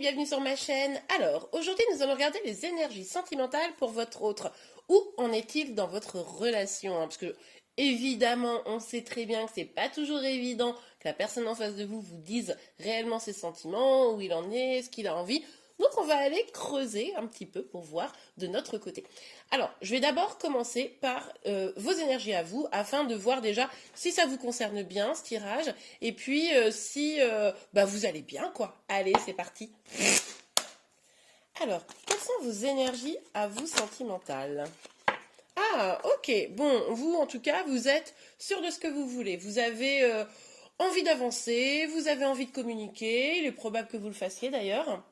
bienvenue sur ma chaîne. Alors, aujourd'hui, nous allons regarder les énergies sentimentales pour votre autre. Où en est-il dans votre relation, hein? Parce que, évidemment, on sait très bien que c'est pas toujours évident que la personne en face de vous vous dise réellement ses sentiments, où il en est, ce qu'il a envie. Donc, on va aller creuser un petit peu pour voir de notre côté. Alors, je vais d'abord commencer par vos énergies à vous, afin de voir déjà si ça vous concerne bien, ce tirage, et puis si vous allez bien, quoi. Allez, c'est parti. Alors, quelles sont vos énergies à vous sentimentales? Ah, ok. Bon, vous, en tout cas, vous êtes sûr de ce que vous voulez. Vous avez envie d'avancer, vous avez envie de communiquer. Il est probable que vous le fassiez, d'ailleurs.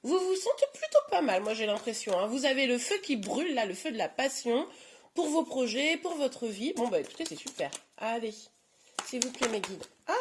Vous vous sentez plutôt pas mal, moi j'ai l'impression, hein. Vous avez le feu qui brûle, là, le feu de la passion, pour vos projets, pour votre vie. Bon, bah écoutez, c'est super. Allez, s'il vous plaît, mes guides. Ah!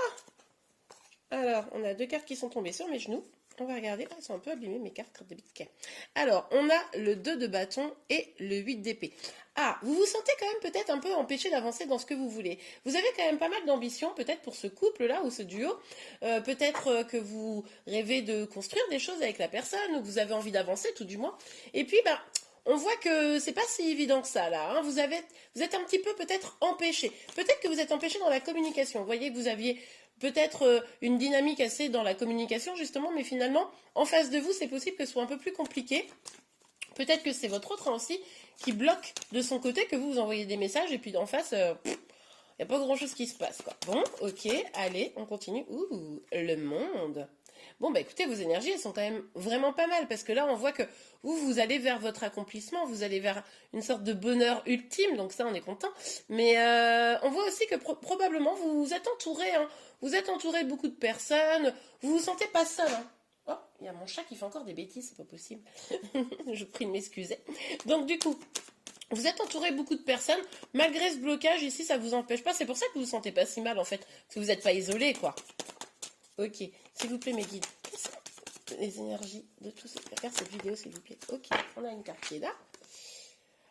Alors, on a deux cartes qui sont tombées sur mes genoux. On va regarder. Ah, elles sont un peu abîmées, mes cartes de bic. Alors, on a le 2 de bâton et le 8 d'épée. Ah, vous vous sentez quand même peut-être un peu empêché d'avancer dans ce que vous voulez. Vous avez quand même pas mal d'ambition, peut-être pour ce couple-là ou ce duo. Peut-être que vous rêvez de construire des choses avec la personne, ou que vous avez envie d'avancer, tout du moins. Et puis, on voit que c'est pas si évident que ça, là, hein. Vous êtes un petit peu peut-être empêché. Peut-être que vous êtes empêché dans la communication. Vous voyez que vous aviez peut-être une dynamique assez dans la communication, justement, mais finalement, en face de vous, c'est possible que ce soit un peu plus compliqué. Peut-être que c'est votre autre aussi qui bloque de son côté, que vous envoyez des messages, et puis en face, il n'y a pas grand-chose qui se passe, quoi. Bon, ok, allez, on continue. Ouh, le monde. Bon, bah écoutez, vos énergies, elles sont quand même vraiment pas mal, parce que là, on voit que vous allez vers votre accomplissement, vous allez vers une sorte de bonheur ultime, donc ça, on est content. Mais on voit aussi que probablement, vous êtes entouré, hein. Vous êtes entouré de beaucoup de personnes, vous vous sentez pas seul, hein. Oh, il y a mon chat qui fait encore des bêtises, c'est pas possible. Je prie de m'excuser. Donc du coup, vous êtes entouré de beaucoup de personnes, malgré ce blocage ici, ça vous empêche pas. C'est pour ça que vous vous sentez pas si mal en fait, parce que vous n'êtes pas isolé, quoi. Ok, s'il vous plaît, mes guides, quelles sont les énergies de tout ça? Regarde cette vidéo, s'il vous plaît. Ok, on a une carte qui est là.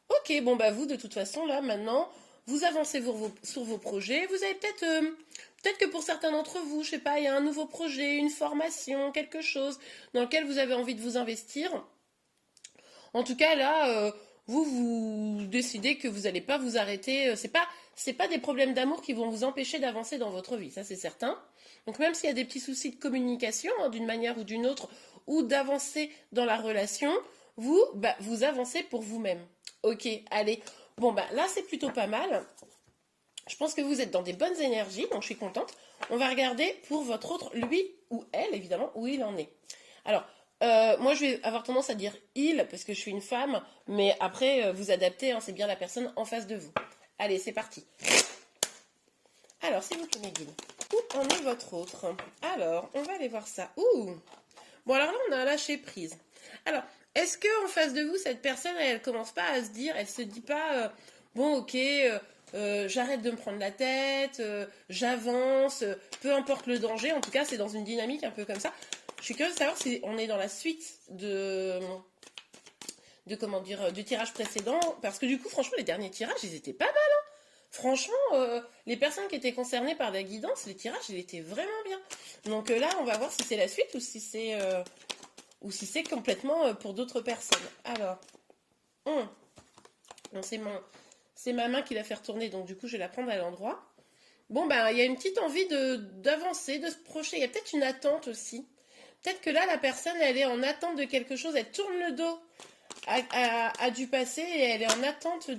Ok, bon bah vous, de toute façon, là, maintenant, vous avancez sur vos projets. Vous avez peut-être que pour certains d'entre vous, je sais pas, il y a un nouveau projet, une formation, quelque chose dans lequel vous avez envie de vous investir. En tout cas, là, vous décidez que vous n'allez pas vous arrêter. C'est pas des problèmes d'amour qui vont vous empêcher d'avancer dans votre vie, ça c'est certain. Donc même s'il y a des petits soucis de communication, hein, d'une manière ou d'une autre, ou d'avancer dans la relation, vous avancez pour vous-même. Ok, allez. Bon, là, c'est plutôt pas mal. Je pense que vous êtes dans des bonnes énergies, donc je suis contente. On va regarder pour votre autre, lui ou elle, évidemment, où il en est. Alors, moi, je vais avoir tendance à dire il, parce que je suis une femme, mais après, vous adaptez, hein, c'est bien la personne en face de vous. Allez, c'est parti. Alors, s'il vous plaît, mes guides, où en est votre autre? Alors, on va aller voir ça. Ouh! Bon, alors là, on a un lâcher prise. Alors, est-ce que en face de vous, cette personne, elle commence pas à se dire, elle se dit pas, bon, ok, j'arrête de me prendre la tête, j'avance, peu importe le danger, en tout cas, c'est dans une dynamique un peu comme ça. Je suis curieuse de savoir si on est dans la suite comment dire, du tirage précédent, parce que du coup, franchement, les derniers tirages, ils étaient pas mal, hein. Franchement, les personnes qui étaient concernées par la guidance, les tirages, ils étaient vraiment bien. Donc là, on va voir si c'est la suite ou si c'est complètement pour d'autres personnes. Alors, non, c'est ma main qui l'a fait retourner, donc du coup, je vais la prendre à l'endroit. Bon, il y a une petite envie d'avancer, de se projeter. Il y a peut-être une attente aussi. Peut-être que là, la personne, elle est en attente de quelque chose. Elle tourne le dos à du passé et elle est en attente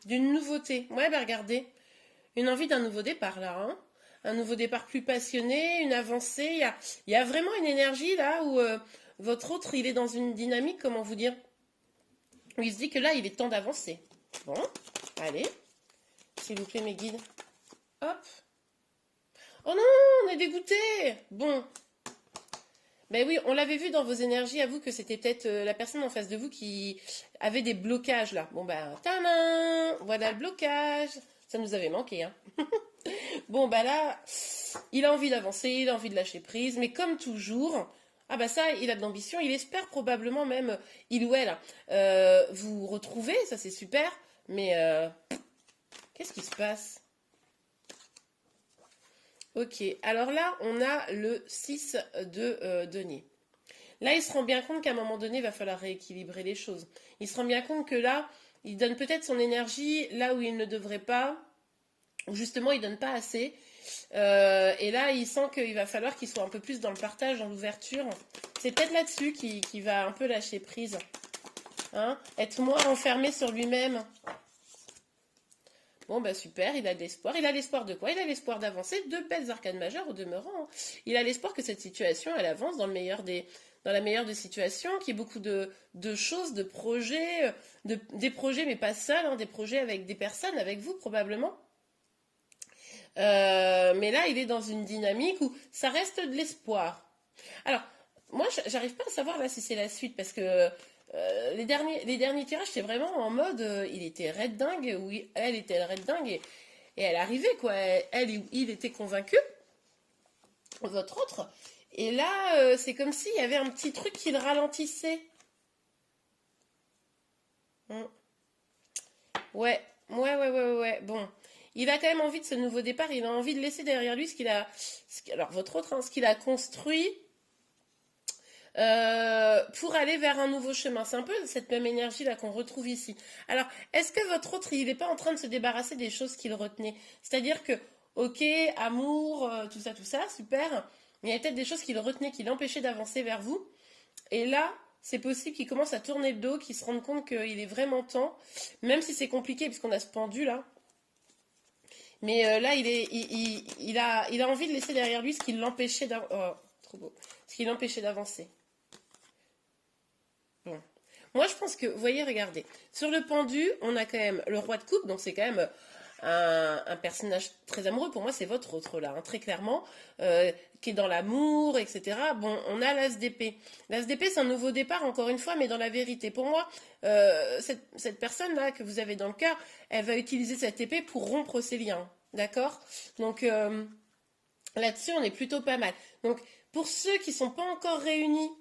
d'une nouveauté. Ouais, regardez. Une envie d'un nouveau départ, là, hein. Un nouveau départ plus passionné, une avancée. Il y a vraiment une énergie, là, où votre autre, il est dans une dynamique, comment vous dire, où il se dit que là, il est temps d'avancer. Bon, allez. S'il vous plaît, mes guides. Hop. Oh non, on est dégoûté. Bon. Ben oui, on l'avait vu dans vos énergies, à vous, que c'était peut-être la personne en face de vous qui avait des blocages, là. Bon, tadam, voilà le blocage. Ça nous avait manqué, hein. Bon, là, il a envie d'avancer, il a envie de lâcher prise, mais comme toujours, ça, il a de l'ambition, il espère probablement même, il ou elle, vous retrouver, ça c'est super, mais qu'est-ce qui se passe? Ok, alors là, on a le 6 de denier. Là, il se rend bien compte qu'à un moment donné, il va falloir rééquilibrer les choses. Il se rend bien compte que là, il donne peut-être son énergie là où il ne devrait pas, ou justement, il donne pas assez. Et là, il sent qu'il va falloir qu'il soit un peu plus dans le partage, dans l'ouverture. C'est peut-être là-dessus qu'il va un peu lâcher prise. Hein, être moins enfermé sur lui-même. Bon, bah super, il a de l'espoir. Il a l'espoir de quoi? Il a l'espoir d'avancer. Deux belles arcanes majeures au demeurant. Hein. Il a l'espoir que cette situation, elle avance dans dans la meilleure des situations, qu'il y ait beaucoup de choses, de projets, des projets, mais pas seuls, hein, des projets avec des personnes, avec vous probablement. Mais là, il est dans une dynamique où ça reste de l'espoir. Alors, moi, j'arrive pas à savoir là si c'est la suite, parce que les derniers tirages, c'est vraiment en mode, il était red dingue, ou elle était red dingue, et elle arrivait, quoi. Il était convaincu, votre autre. Et là, c'est comme s'il y avait un petit truc qui le ralentissait. Hmm. Ouais. Bon. Il a quand même envie de ce nouveau départ, il a envie de laisser derrière lui ce qu'il a. Alors, votre autre, hein, ce qu'il a construit pour aller vers un nouveau chemin. C'est un peu cette même énergie là qu'on retrouve ici. Alors, est-ce que votre autre, il n'est pas en train de se débarrasser des choses qu'il retenait? C'est-à-dire que, ok, amour, tout ça, super. Mais il y a peut-être des choses qu'il retenait, qui l'empêchaient d'avancer vers vous. Et là, c'est possible qu'il commence à tourner le dos, qu'il se rende compte qu'il est vraiment temps, même si c'est compliqué puisqu'on a ce pendu là. Mais là, il a envie de laisser derrière lui ce qui l'empêchait d'avancer. Oh, trop beau. Ce qui l'empêchait d'avancer. Bon. Moi, je pense que, vous voyez, regardez, sur le pendu, on a quand même le roi de coupe, donc c'est quand même un personnage très amoureux. Pour moi, c'est votre autre là, hein, très clairement, qui est dans l'amour, etc. Bon, on a l'as d'épée. L'as d'épée, c'est un nouveau départ, encore une fois, mais dans la vérité. Pour moi, cette personne-là que vous avez dans le cœur, elle va utiliser cette épée pour rompre ses liens. D'accord? Donc, là-dessus, on est plutôt pas mal. Donc, pour ceux qui ne sont pas encore réunis,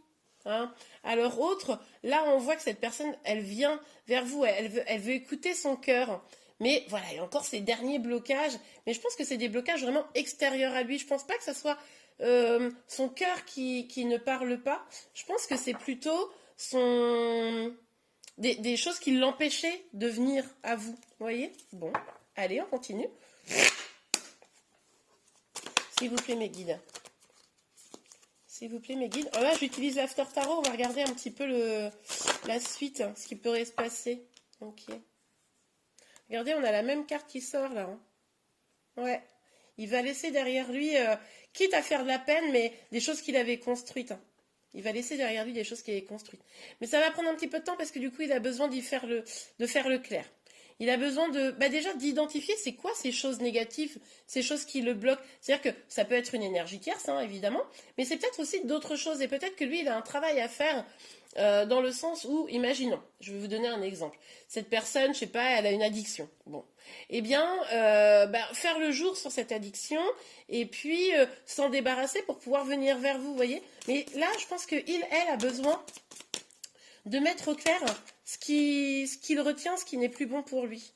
hein, à leur autre, là, on voit que cette personne, elle vient vers vous, elle veut écouter son cœur. Mais voilà, il y a encore ces derniers blocages. Mais je pense que c'est des blocages vraiment extérieurs à lui. Je pense pas que ce soit son cœur qui ne parle pas. Je pense que c'est plutôt des choses qui l'empêchaient de venir à vous. Vous voyez? Bon, allez, on continue. S'il vous plaît, mes guides. S'il vous plaît, mes guides. Alors là, j'utilise l'After Tarot. On va regarder un petit peu la suite, hein, ce qui pourrait se passer. Ok. Regardez, on a la même carte qui sort là. Hein. Ouais. Il va laisser derrière lui, quitte à faire de la peine, mais des choses qu'il avait construites. Hein. Il va laisser derrière lui des choses qu'il avait construites. Mais ça va prendre un petit peu de temps parce que du coup, il a besoin de faire le clair. Il a besoin déjà d'identifier c'est quoi ces choses négatives, ces choses qui le bloquent. C'est-à-dire que ça peut être une énergie tierce, hein, évidemment, mais c'est peut-être aussi d'autres choses. Et peut-être que lui, il a un travail à faire dans le sens où, imaginons, je vais vous donner un exemple. Cette personne, je sais pas, elle a une addiction. Bon, eh bien, faire le jour sur cette addiction et puis s'en débarrasser pour pouvoir venir vers vous, voyez. Mais là, je pense que elle a besoin de mettre au clair ce qu'il retient, ce qui n'est plus bon pour lui.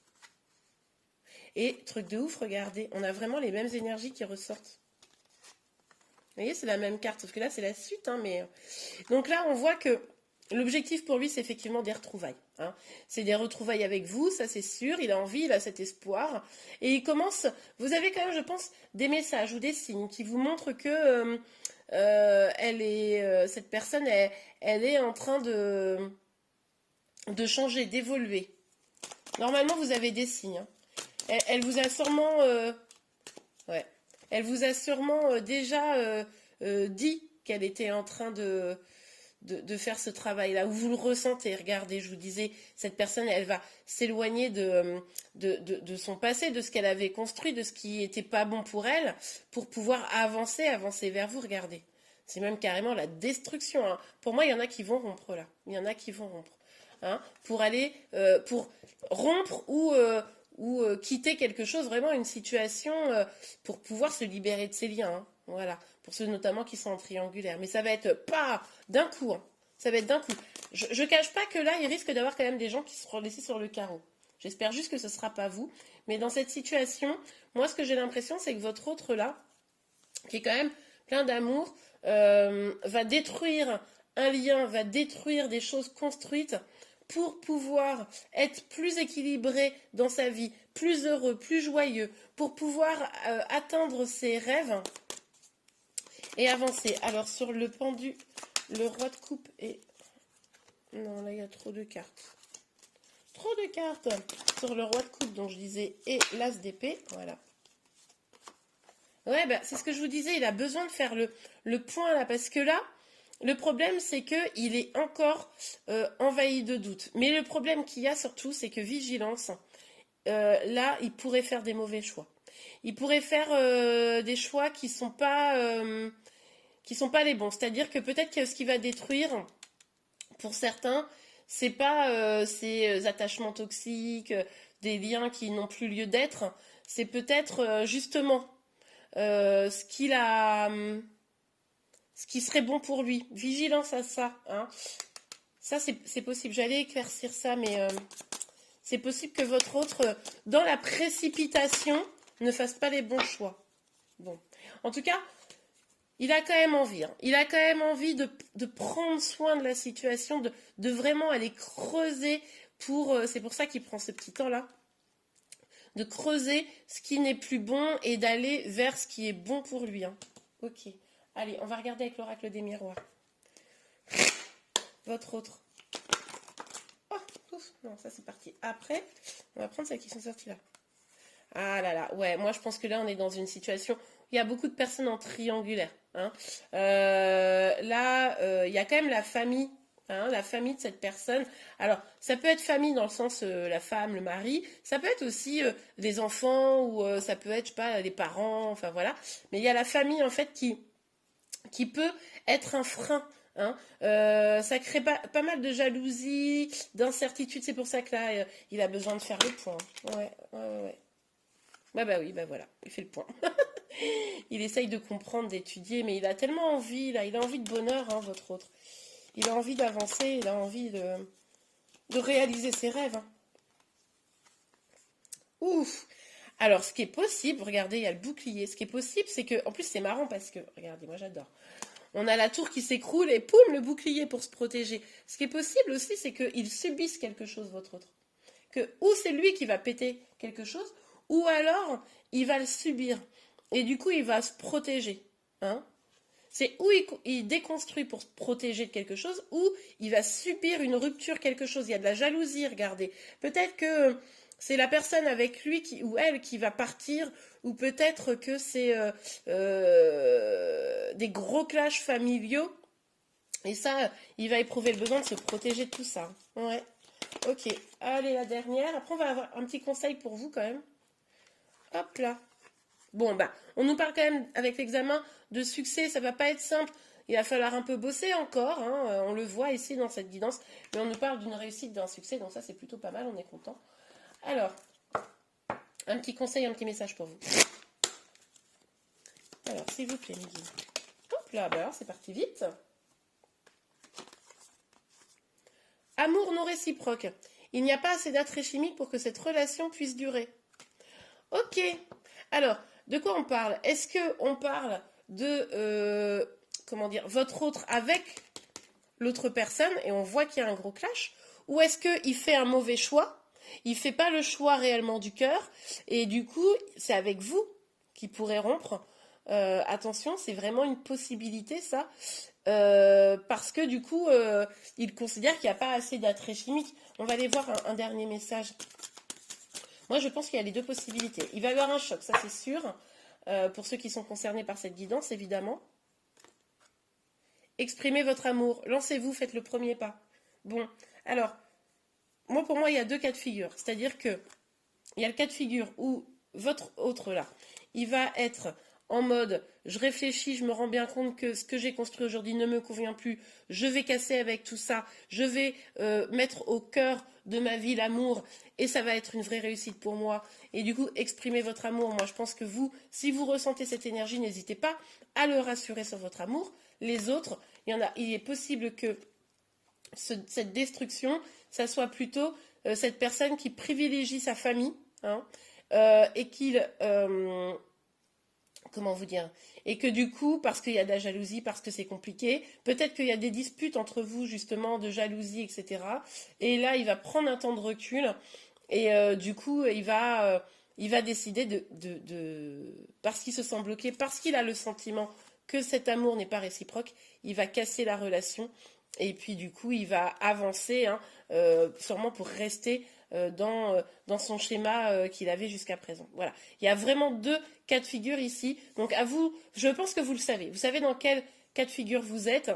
Et truc de ouf, regardez, on a vraiment les mêmes énergies qui ressortent. Vous voyez, c'est la même carte, sauf que là, c'est la suite. Hein, mais... Donc là, on voit que l'objectif pour lui, c'est effectivement des retrouvailles. Hein. C'est des retrouvailles avec vous, ça c'est sûr. Il a envie, il a cet espoir. Et il commence... Vous avez quand même, je pense, des messages ou des signes qui vous montrent que cette personne, elle est en train de changer, d'évoluer. Normalement, vous avez des signes. Hein. Elle vous a sûrement, ouais, elle vous a sûrement déjà dit qu'elle était en train de faire ce travail-là, où vous le ressentez. Regardez, je vous disais, cette personne, elle va s'éloigner de son passé, de ce qu'elle avait construit, de ce qui n'était pas bon pour elle, pour pouvoir avancer vers vous. Regardez, c'est même carrément la destruction. Hein. Pour moi, il y en a qui vont rompre là. Il y en a qui vont rompre. Hein, pour aller, pour rompre ou quitter quelque chose, vraiment une situation, pour pouvoir se libérer de ses liens. Hein, voilà, pour ceux notamment qui sont en triangulaire. Mais ça va être pas d'un coup. Hein, ça va être d'un coup. Je cache pas que là, il risque d'avoir quand même des gens qui seront laissés sur le carreau. J'espère juste que ce ne sera pas vous. Mais dans cette situation, moi, ce que j'ai l'impression, c'est que votre autre là, qui est quand même plein d'amour, va détruire un lien, va détruire des choses construites pour pouvoir être plus équilibré dans sa vie, plus heureux, plus joyeux, pour pouvoir atteindre ses rêves et avancer. Alors sur le pendu, le roi de coupe et... Non, là il y a trop de cartes. Trop de cartes sur le roi de coupe dont je disais et l'as d'épée, voilà. Ouais, bah, c'est ce que je vous disais, il a besoin de faire le point là, parce que là, le problème c'est qu'il est encore envahi de doutes. Mais le problème qu'il y a surtout, c'est que vigilance, là, il pourrait faire des mauvais choix. Il pourrait faire des choix qui sont pas les bons. C'est-à-dire que peut-être que ce qui va détruire, pour certains, c'est pas ces attachements toxiques, des liens qui n'ont plus lieu d'être. C'est peut-être justement ce qu'il a, ce qui serait bon pour lui. Vigilance à ça. Hein. Ça, c'est possible. J'allais éclaircir ça, mais c'est possible que votre autre, dans la précipitation, ne fasse pas les bons choix. Bon. En tout cas, il a quand même envie. Hein. Il a quand même envie de prendre soin de la situation, de vraiment aller creuser pour... c'est pour ça qu'il prend ce petit temps-là. De creuser ce qui n'est plus bon et d'aller vers ce qui est bon pour lui. Hein. Ok. Allez, on va regarder avec l'oracle des miroirs. Votre autre. Oh, ouf, non, ça c'est parti. Après, on va prendre celles qui sont sorties là. Ah là là, ouais, moi je pense que là on est dans une situation où il y a beaucoup de personnes en triangulaire. Hein. Là, il y a quand même la famille. Hein, la famille de cette personne. Alors, ça peut être famille dans le sens la femme, le mari. Ça peut être aussi des enfants ou ça peut être, je sais pas, les parents. Enfin voilà. Mais il y a la famille en fait qui peut être un frein. Hein. Ça crée pas mal de jalousie, d'incertitude. C'est pour ça que là, il a besoin de faire le point. Ouais. Bah oui, bah voilà, il fait le point. Il essaye de comprendre, d'étudier, mais il a tellement envie, là, il a envie de bonheur, hein, votre autre. Il a envie d'avancer, il a envie de réaliser ses rêves. Hein. Ouf! Alors, ce qui est possible, regardez, il y a le bouclier. Ce qui est possible, c'est que, en plus, c'est marrant parce que, regardez, moi j'adore. On a la tour qui s'écroule et poum, le bouclier pour se protéger. Ce qui est possible aussi, c'est qu'il subisse quelque chose, votre autre. Que ou c'est lui qui va péter quelque chose, ou alors il va le subir. Et du coup, il va se protéger. Hein. C'est où il déconstruit pour se protéger de quelque chose, ou il va subir une rupture, quelque chose. Il y a de la jalousie, regardez. Peut-être que c'est la personne avec lui ou elle qui va partir, ou peut-être que c'est des gros clashs familiaux. Et ça, il va éprouver le besoin de se protéger de tout ça. Ouais. Ok. Allez, la dernière. Après, on va avoir un petit conseil pour vous quand même. Hop là. Bon, bah, on nous parle quand même avec l'examen de succès, ça va pas être simple. Il va falloir un peu bosser encore, hein, on le voit ici dans cette guidance, mais on nous parle d'une réussite, d'un succès, donc ça c'est plutôt pas mal, on est content. Alors, un petit conseil, un petit message pour vous. Alors, s'il vous plaît, Midi. Hop là, bah alors c'est parti vite. Amour non réciproque. Il n'y a pas assez d'attrait chimique pour que cette relation puisse durer. Ok. Alors, de quoi on parle? Est-ce qu'on parle de, comment dire, votre autre avec l'autre personne et on voit qu'il y a un gros clash? Ou est-ce qu'il fait un mauvais choix? Il ne fait pas le choix réellement du cœur et du coup, c'est avec vous qu'il pourrait rompre. Attention, c'est vraiment une possibilité ça. Parce que du coup, il considère qu'il n'y a pas assez d'attrait chimique. On va aller voir un dernier message. Moi, je pense qu'il y a les deux possibilités. Il va y avoir un choc, ça c'est sûr, pour ceux qui sont concernés par cette guidance, évidemment. Exprimez votre amour, lancez-vous, faites le premier pas. Bon, alors, pour moi, il y a deux cas de figure. C'est-à-dire que il y a le cas de figure où votre autre, là, il va être en mode, je réfléchis, je me rends bien compte que ce que j'ai construit aujourd'hui ne me convient plus, je vais casser avec tout ça, je vais mettre au cœur de ma vie l'amour, et ça va être une vraie réussite pour moi. Et du coup, exprimez votre amour. Moi, je pense que vous, si vous ressentez cette énergie, n'hésitez pas à le rassurer sur votre amour. Les autres, il est possible que cette destruction, ça soit plutôt cette personne qui privilégie sa famille, hein, et qu'il comment vous dire, et que du coup, parce qu'il y a de la jalousie, parce que c'est compliqué, peut-être qu'il y a des disputes entre vous justement de jalousie, etc. Et là, il va prendre un temps de recul et du coup, il va décider parce qu'il se sent bloqué, parce qu'il a le sentiment que cet amour n'est pas réciproque, il va casser la relation et puis du coup, il va avancer, hein, sûrement pour rester dans son schéma qu'il avait jusqu'à présent. Voilà. Il y a vraiment deux cas de figure ici. Donc à vous, je pense que vous le savez. Vous savez dans quel cas de figure vous êtes.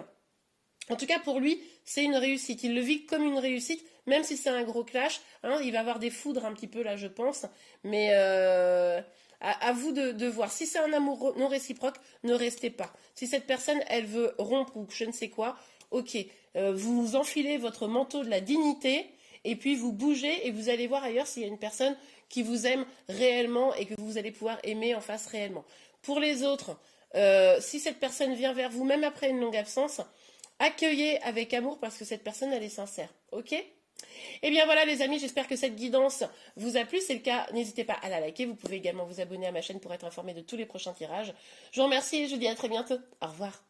En tout cas, pour lui, c'est une réussite. Il le vit comme une réussite, même si c'est un gros clash. Hein, il va avoir des foudres un petit peu là, je pense. Mais à vous de voir. Si c'est un amour non réciproque, ne restez pas. Si cette personne, elle veut rompre ou je ne sais quoi, ok. Vous enfilez votre manteau de la dignité et puis vous bougez et vous allez voir ailleurs s'il y a une personne qui vous aime réellement et que vous allez pouvoir aimer en face réellement. Pour les autres, si cette personne vient vers vous, même après une longue absence, accueillez avec amour parce que cette personne, elle est sincère. Ok? Eh bien voilà les amis, j'espère que cette guidance vous a plu. Si c'est le cas, n'hésitez pas à la liker. Vous pouvez également vous abonner à ma chaîne pour être informé de tous les prochains tirages. Je vous remercie et je vous dis à très bientôt. Au revoir.